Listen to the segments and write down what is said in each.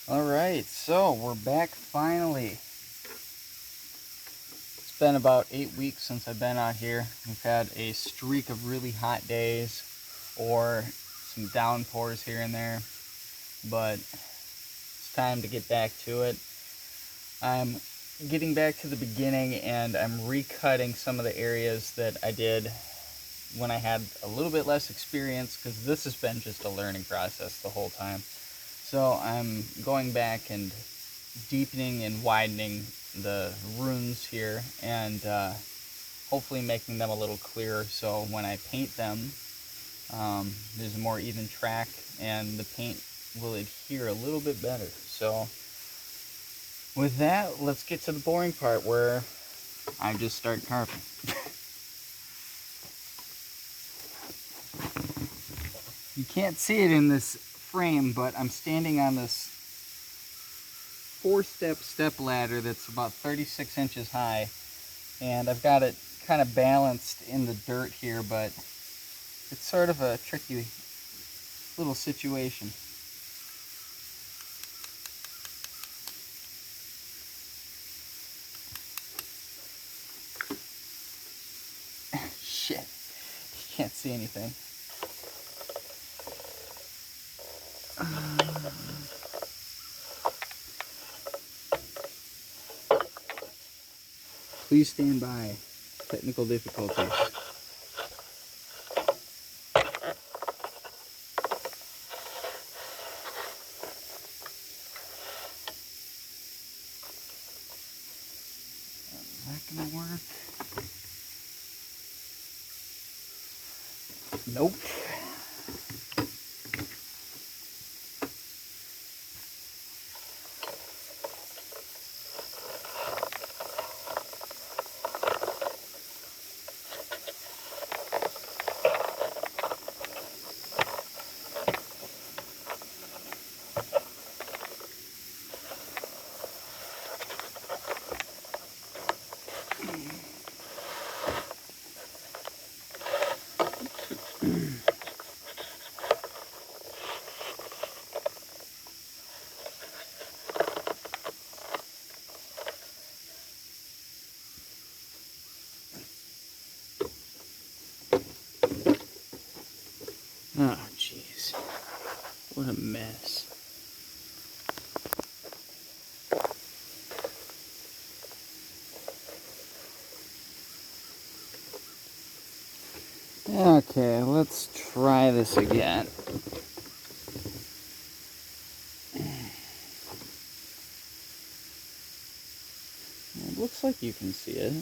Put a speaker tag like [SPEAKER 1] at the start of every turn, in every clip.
[SPEAKER 1] Alright, so we're back finally. It's been about 8 weeks since I've been out here. We've had a streak of really hot days or some downpours here and there, but it's time to get back to it. I'm getting back to the beginning and I'm recutting some of the areas that I did when I had a little bit less experience, because this has been just a learning process the whole time. So I'm going back and deepening and widening the runes here, and hopefully making them a little clearer, so when I paint them, there's a more even track and the paint will adhere a little bit better. So with that, let's get to the boring part where I just start carving. You can't see it in this frame, but I'm standing on this 4-step step ladder that's about 36 inches high, and I've got it kind of balanced in the dirt here, but it's sort of a tricky little situation. Shit, you can't see anything. Please stand by. Technical difficulties. Is that gonna work? Nope. Oh, jeez. What a mess. Okay, let's try this again. It looks like you can see it.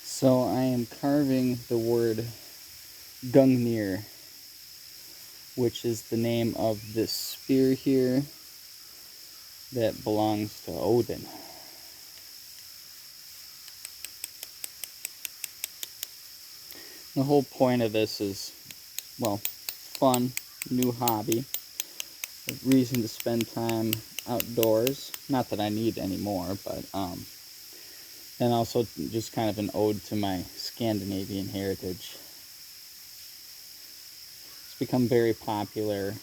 [SPEAKER 1] So I am carving the word Gungnir, which is the name of this spear here that belongs to Odin. The whole point of this is, well, fun, new hobby, a reason to spend time outdoors. Not that I need any more, but and also just kind of an ode to my Scandinavian heritage. It's become very popular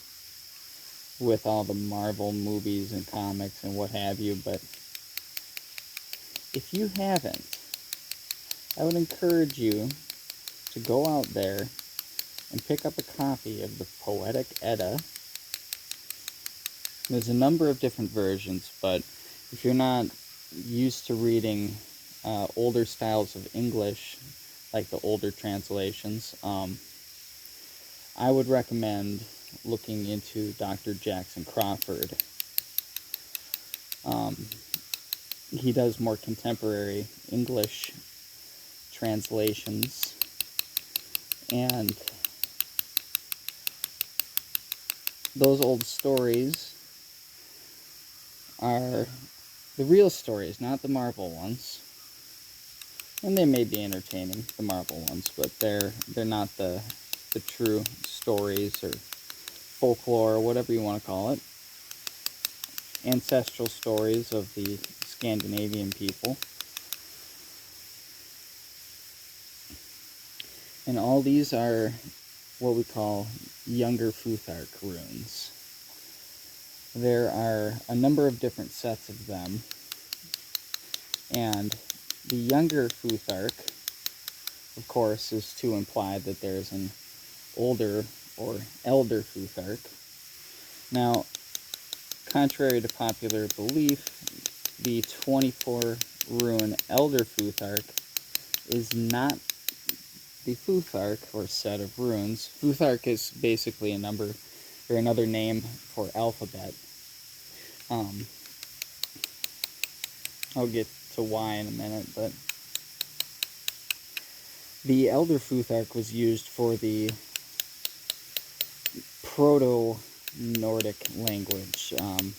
[SPEAKER 1] with all the Marvel movies and comics and what have you, but if you haven't, I would encourage you to go out there and pick up a copy of the Poetic Edda There's a number of different versions, but if you're not used to reading older styles of English, like the older translations, I would recommend looking into Dr. Jackson Crawford. He does more contemporary English translations, and those old stories are the real stories, not the Marvel ones. And they may be entertaining, the Marvel ones, but they're not the true stories or folklore, or whatever you want to call it. Ancestral stories of the Scandinavian people. And all these are what we call Younger Futhark runes. There are a number of different sets of them, and the Younger Futhark, of course, is to imply that there's an older or elder Futhark. Now, contrary to popular belief, the 24 rune Elder Futhark is not the Futhark, or set of runes. Futhark is basically a number, or another name for alphabet. I'll get to why in a minute, but the Elder Futhark was used for the Proto-Nordic language. And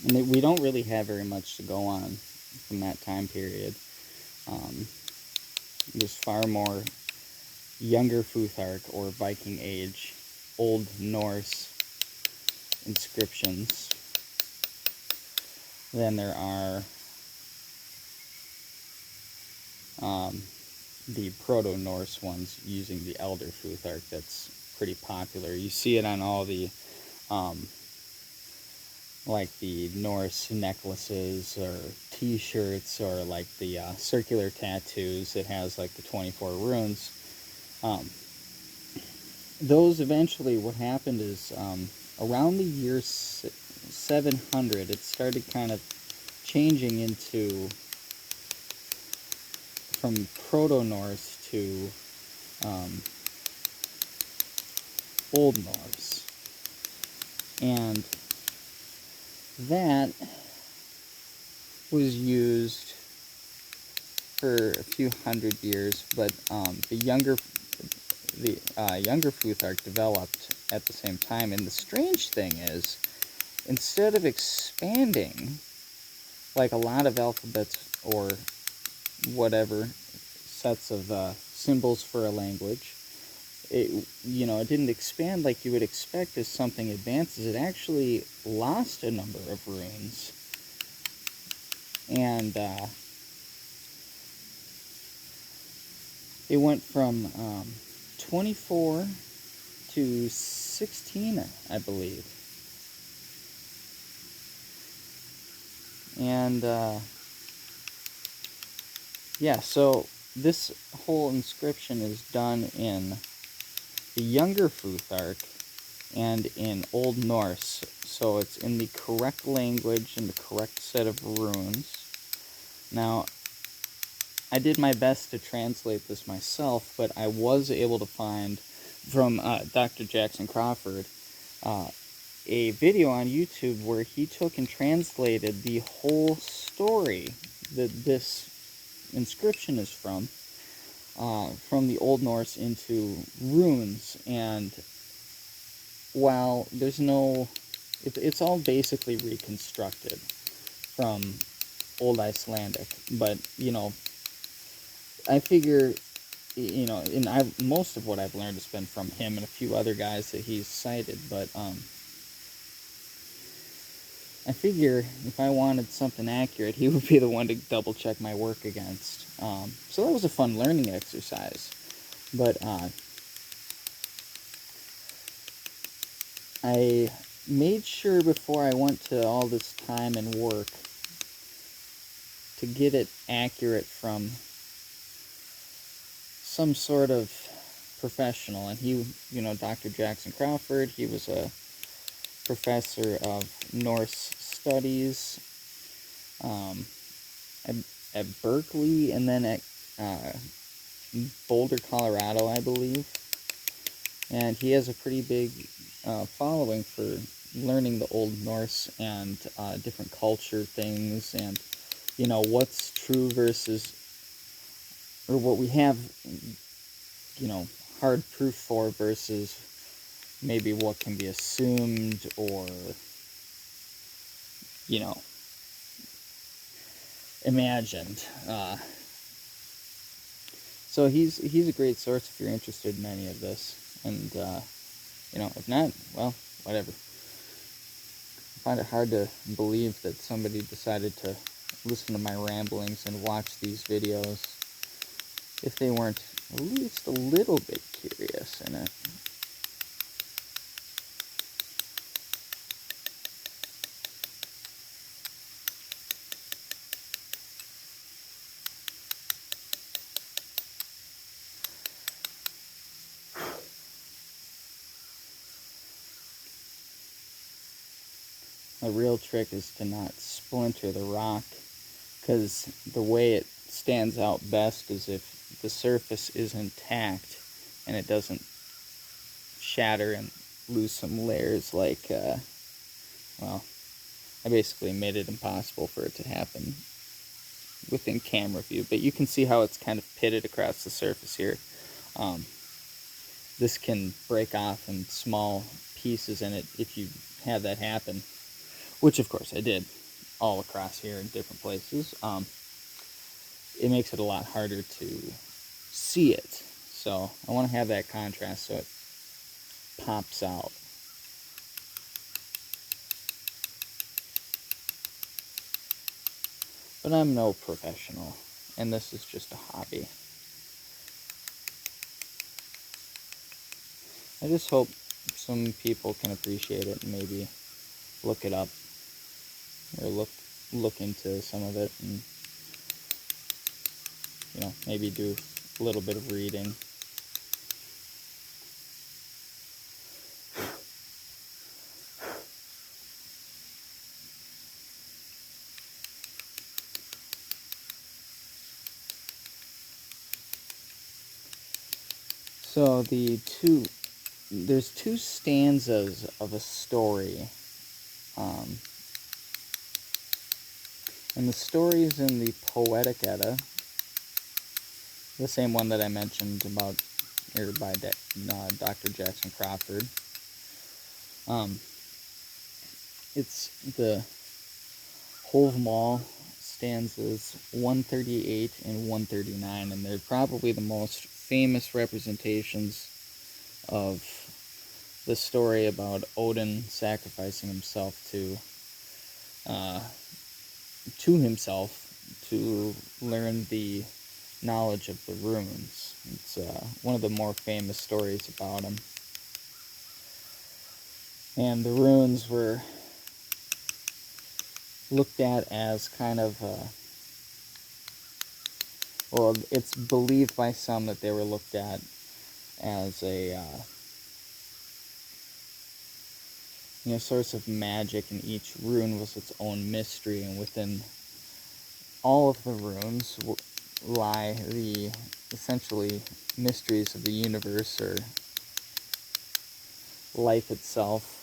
[SPEAKER 1] we don't really have very much to go on from that time period. There's far more Younger Futhark, or Viking Age, Old Norse inscriptions than there are the Proto-Norse ones using the Elder Futhark. That's pretty popular. You see it on all the like the Norse necklaces or t-shirts, or like the circular tattoos that has like the 24 runes. Those eventually, what happened is around the year 700, it started kind of changing into from Proto-Norse to Old Norse, and that was used for a few hundred years, but the Younger Futhark developed at the same time. And the strange thing is, instead of expanding like a lot of alphabets or whatever sets of symbols for a language, it didn't expand like you would expect as something advances. It actually lost a number of runes, and it went from 24 to 16, I believe. And yeah, so this whole inscription is done in the Younger Futhark and in Old Norse, so it's in the correct language and the correct set of runes. Now, I did my best to translate this myself, but I was able to find from Dr. Jackson Crawford a video on YouTube where he took and translated the whole story that this inscription is from the Old Norse into runes. And while there's no, it's all basically reconstructed from Old Icelandic, but I figure, and most of what I've learned has been from him and a few other guys that he's cited, but I figure if I wanted something accurate, he would be the one to double check my work against. So that was a fun learning exercise. But I made sure before I went to all this time and work to get it accurate from some sort of professional. And he, Dr. Jackson Crawford, he was a professor of Norse studies at, at Berkeley, and then at Boulder, Colorado, I believe. And he has a pretty big following for learning the Old Norse and different culture things, and what's true versus, or what we have hard proof for versus maybe what can be assumed or imagined. So he's a great source if you're interested in any of this, and if not, well, whatever. I find it hard to believe that somebody decided to listen to my ramblings and watch these videos if they weren't at least a little bit curious in it. A real trick is to not splinter the rock, because the way it stands out best is if the surface is intact and it doesn't shatter and lose some layers like, well, I basically made it impossible for it to happen within camera view, but you can see how it's kind of pitted across the surface here. This can break off in small pieces in it if you have that happen, which of course I did all across here in different places. It makes it a lot harder to see it, so I want to have that contrast so it pops out. But I'm no professional, and this is just a hobby. I just hope some people can appreciate it and maybe look it up, or look into some of it, and maybe do a little bit of reading. So there's two stanzas of a story, and the story is in the Poetic Edda, the same one that I mentioned about here by Dr. Jackson Crawford. It's the Hávamál stanzas 138 and 139, and they're probably the most famous representations of the story about Odin sacrificing himself to himself to learn the knowledge of the runes. It's one of the more famous stories about him. And the runes were looked at as kind of well, it's believed by some that they were looked at as a source of magic, and each rune was its own mystery, and within all of the runes lie the essentially mysteries of the universe, or life itself.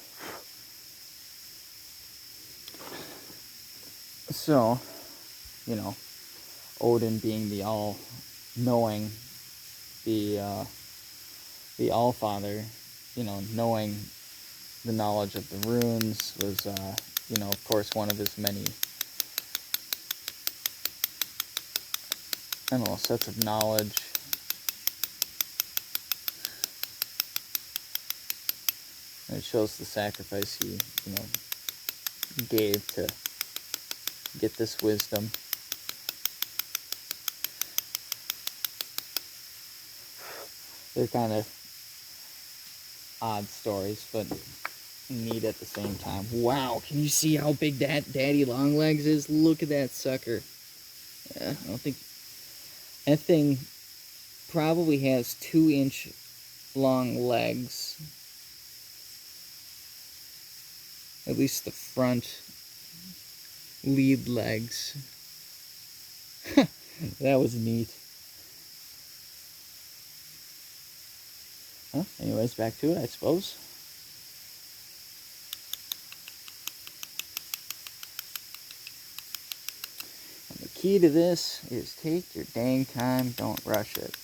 [SPEAKER 1] So, Odin being the all-knowing, the All-Father, knowing the knowledge of the runes was, of course, one of his many, sets of knowledge. And it shows the sacrifice he, gave to get this wisdom. They're kind of odd stories, but neat at the same time. Wow, can you see how big that Daddy Longlegs is? Look at that sucker. Yeah, I don't think... That thing probably has 2-inch long legs. at least the front lead legs. That was neat. Huh? Anyways, back to it, I suppose. And the key to this is take your dang time, don't rush it.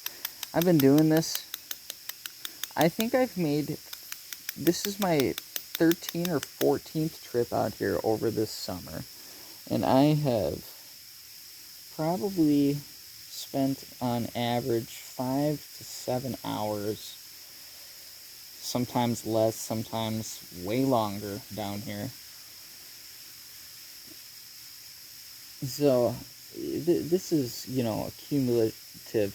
[SPEAKER 1] I've been doing this. I think I've made, this is my 13th or 14th trip out here over this summer. And I have probably spent on average 5 to 7 hours, sometimes less, sometimes way longer down here. So this is, a cumulative,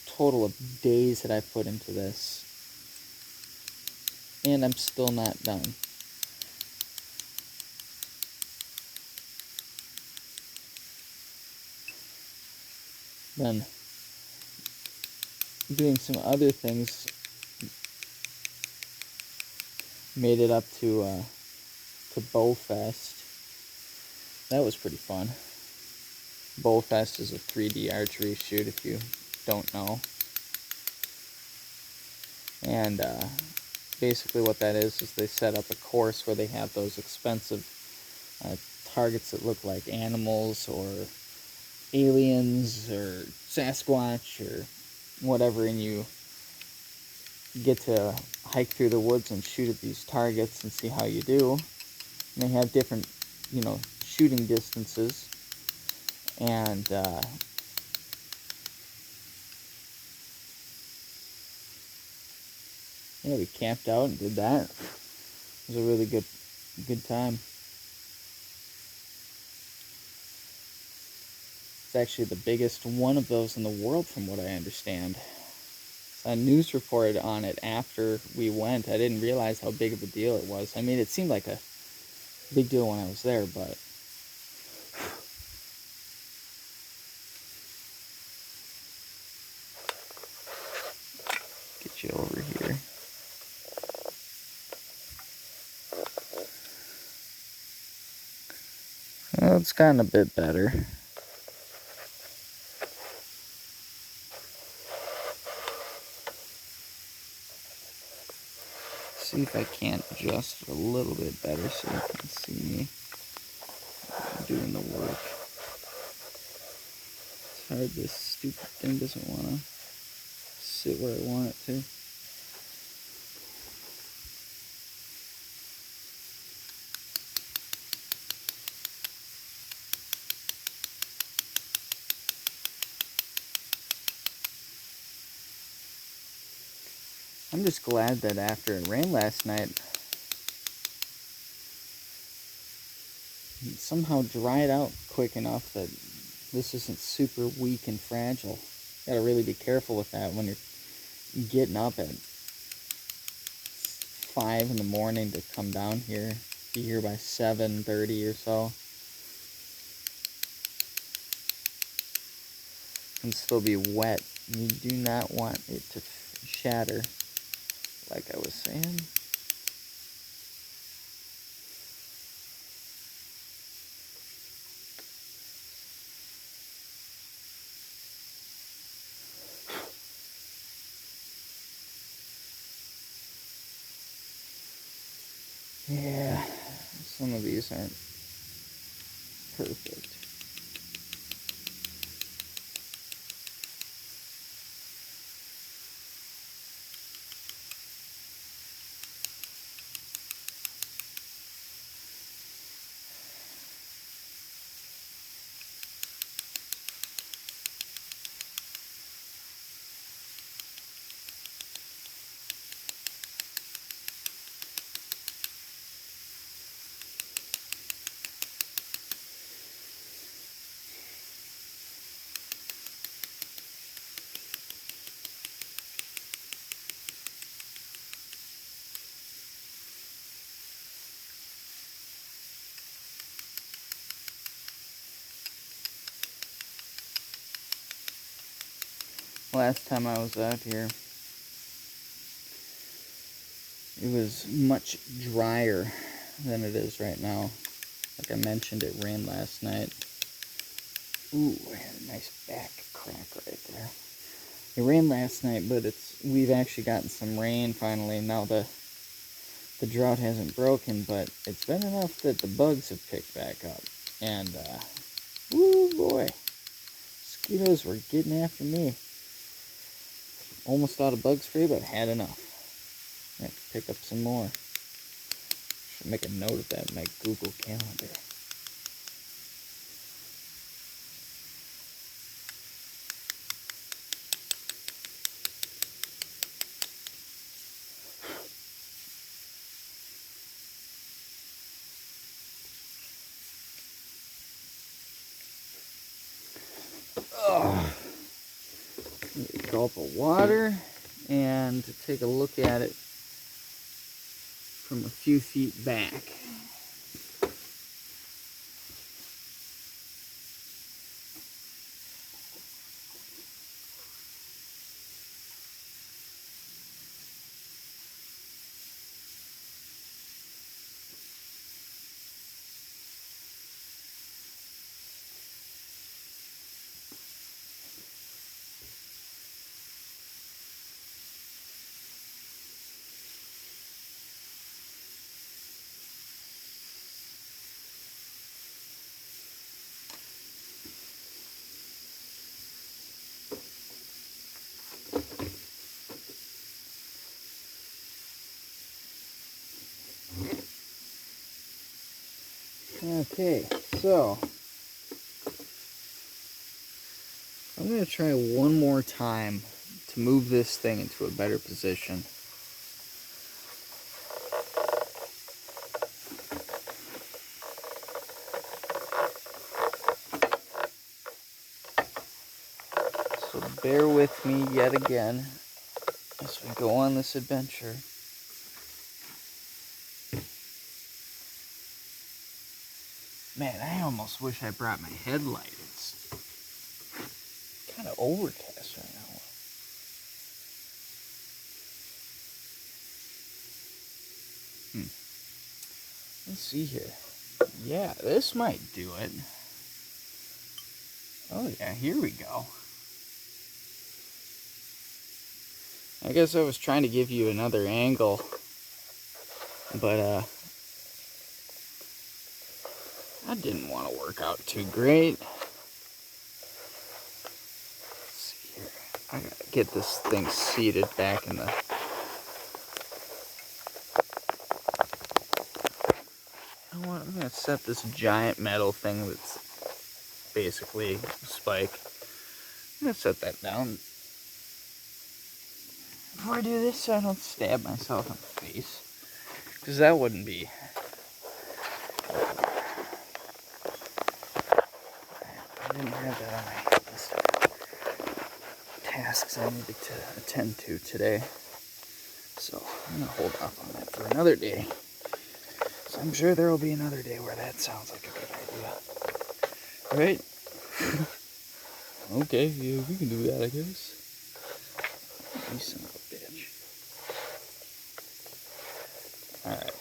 [SPEAKER 1] total of days that I put into this. And I'm still not done. Then doing some other things made it up to Bowfest. That was pretty fun. Bowfest is a 3D archery shoot, if you don't know. And basically what that is they set up a course where they have those expensive targets that look like animals or aliens or Sasquatch or whatever, and you get to hike through the woods and shoot at these targets and see how you do. And they have different, shooting distances. And yeah, we camped out and did that. It was a really good time. It's actually the biggest one of those in the world, from what I understand. A news report on it after we went. I didn't realize how big of a deal it was. I mean, it seemed like a big deal when I was there, but get you over here. Well, it's gotten a bit better. See if I can't adjust it a little bit better so you can see me doing the work. It's hard, this stupid thing doesn't want to sit where I want it to. I'm just glad that after it rained last night, it somehow dried out quick enough that this isn't super weak and fragile. You gotta really be careful with that when you're getting up at 5 in the morning to come down here. Be here by 7:30 or so. And still be wet. You do not want it to shatter, like I was saying. Yeah, some of these aren't perfect. Last time I was out here, it was much drier than it is right now. Like I mentioned, it rained last night. Ooh, I had a nice back crack right there. It rained last night, but we've actually gotten some rain finally. Now the drought hasn't broken, but it's been enough that the bugs have picked back up. And, woo boy, mosquitoes were getting after me. Almost out of bug spray, but had enough. I have to pick up some more. Should make a note of that in my Google Calendar. A gulp of water, and to take a look at it from a few feet back. Okay, so I'm going to try one more time to move this thing into a better position. So bear with me yet again as we go on this adventure. Man, I almost wish I brought my headlight. It's kind of overcast right now. Let's see here. Yeah, this might do it. Oh yeah, here we go. I guess I was trying to give you another angle, but that didn't want to work out too great. Let's see here. I gotta get this thing seated back in the... You know what? I'm gonna set this giant metal thing that's basically a spike. I'm gonna set that down. Before I do this, so I don't stab myself in the face. Because that wouldn't be... I didn't have that on my list of tasks I needed to attend to today. So I'm going to hold off on that for another day. So I'm sure there will be another day where that sounds like a good idea. Right? Okay, yeah, we can do that, I guess. You son of a bitch. Alright.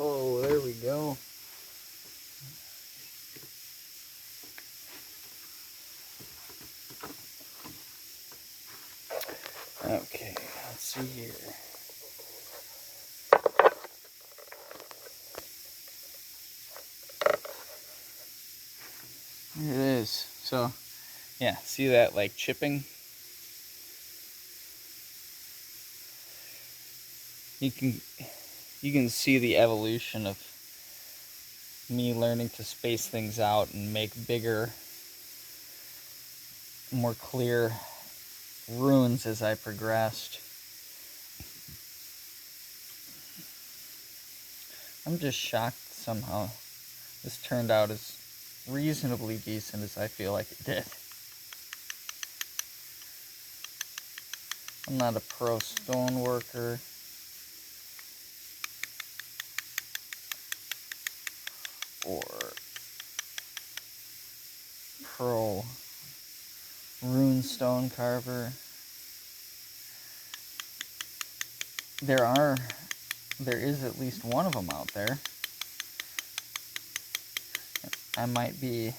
[SPEAKER 1] Oh, there we go. Okay, let's see here. Here it is. So, yeah, see that like chipping? You can see the evolution of me learning to space things out and make bigger, more clear runes as I progressed. I'm just shocked somehow this turned out as reasonably decent as I feel like it did. I'm not a pro stone worker. Or pro rune stone carver. There is at least one of them out there. I might be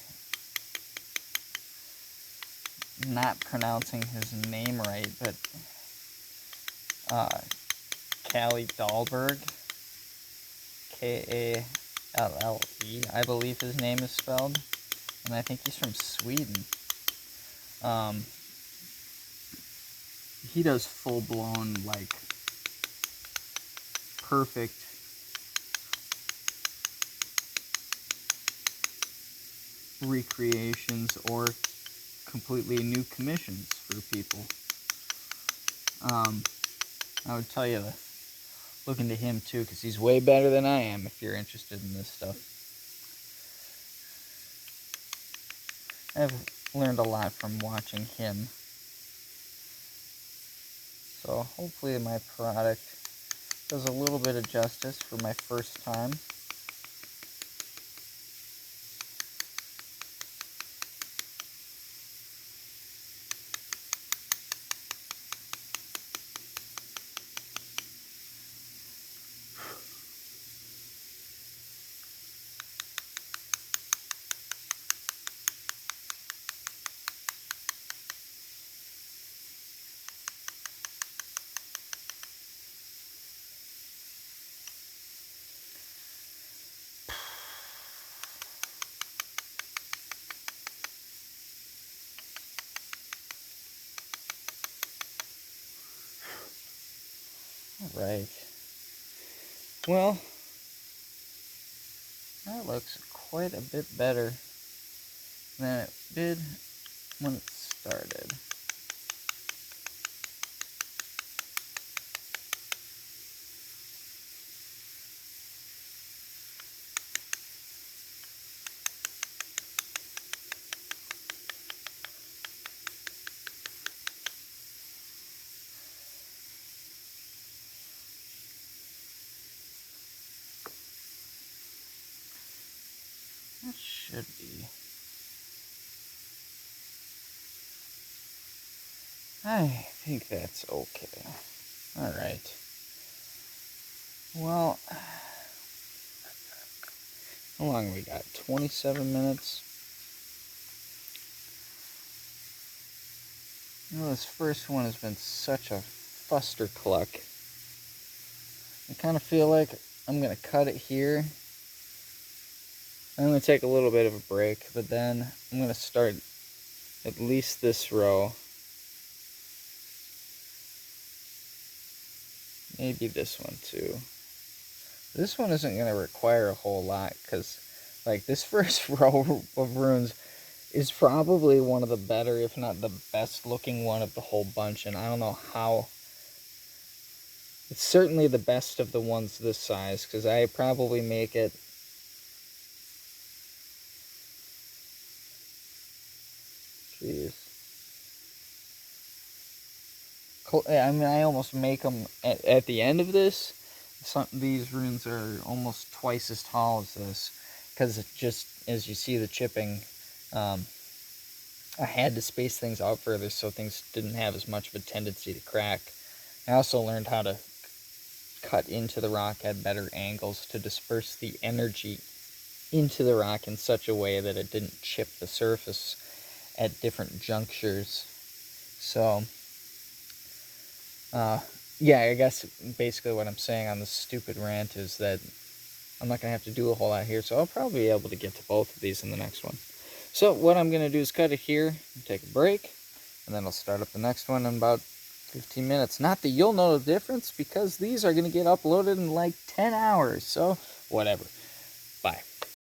[SPEAKER 1] not pronouncing his name right, but Kalle Dahlberg, Kalle, I believe his name is spelled, and I think he's from Sweden. He does full-blown, like, perfect recreations or completely new commissions for people. I would tell you to look into him too, because he's way better than I am if you're interested in this stuff. I've learned a lot from watching him. So hopefully my product does a little bit of justice for my first time. Alright. Well, that looks quite a bit better than it did when it started. That should be. I think that's okay. Alright. Well, how long we got? 27 minutes? You know, this first one has been such a fustercluck. I kind of feel like I'm going to cut it here. I'm going to take a little bit of a break, but then I'm going to start at least this row. Maybe this one too. This one isn't going to require a whole lot, because like this first row of runes is probably one of the better, if not the best looking one of the whole bunch, and I don't know how. It's certainly the best of the ones this size, because I probably make it I mean, I almost make them at the end of this. These runes are almost twice as tall as this, because just as you see the chipping, I had to space things out further so things didn't have as much of a tendency to crack. I also learned how to cut into the rock at better angles to disperse the energy into the rock in such a way that it didn't chip the surface at different junctures. So yeah, I guess basically what I'm saying on this stupid rant is that I'm not going to have to do a whole lot here, so I'll probably be able to get to both of these in the next one. So what I'm going to do is cut it here, take a break, and then I'll start up the next one in about 15 minutes. Not that you'll know the difference, because these are going to get uploaded in like 10 hours, so whatever.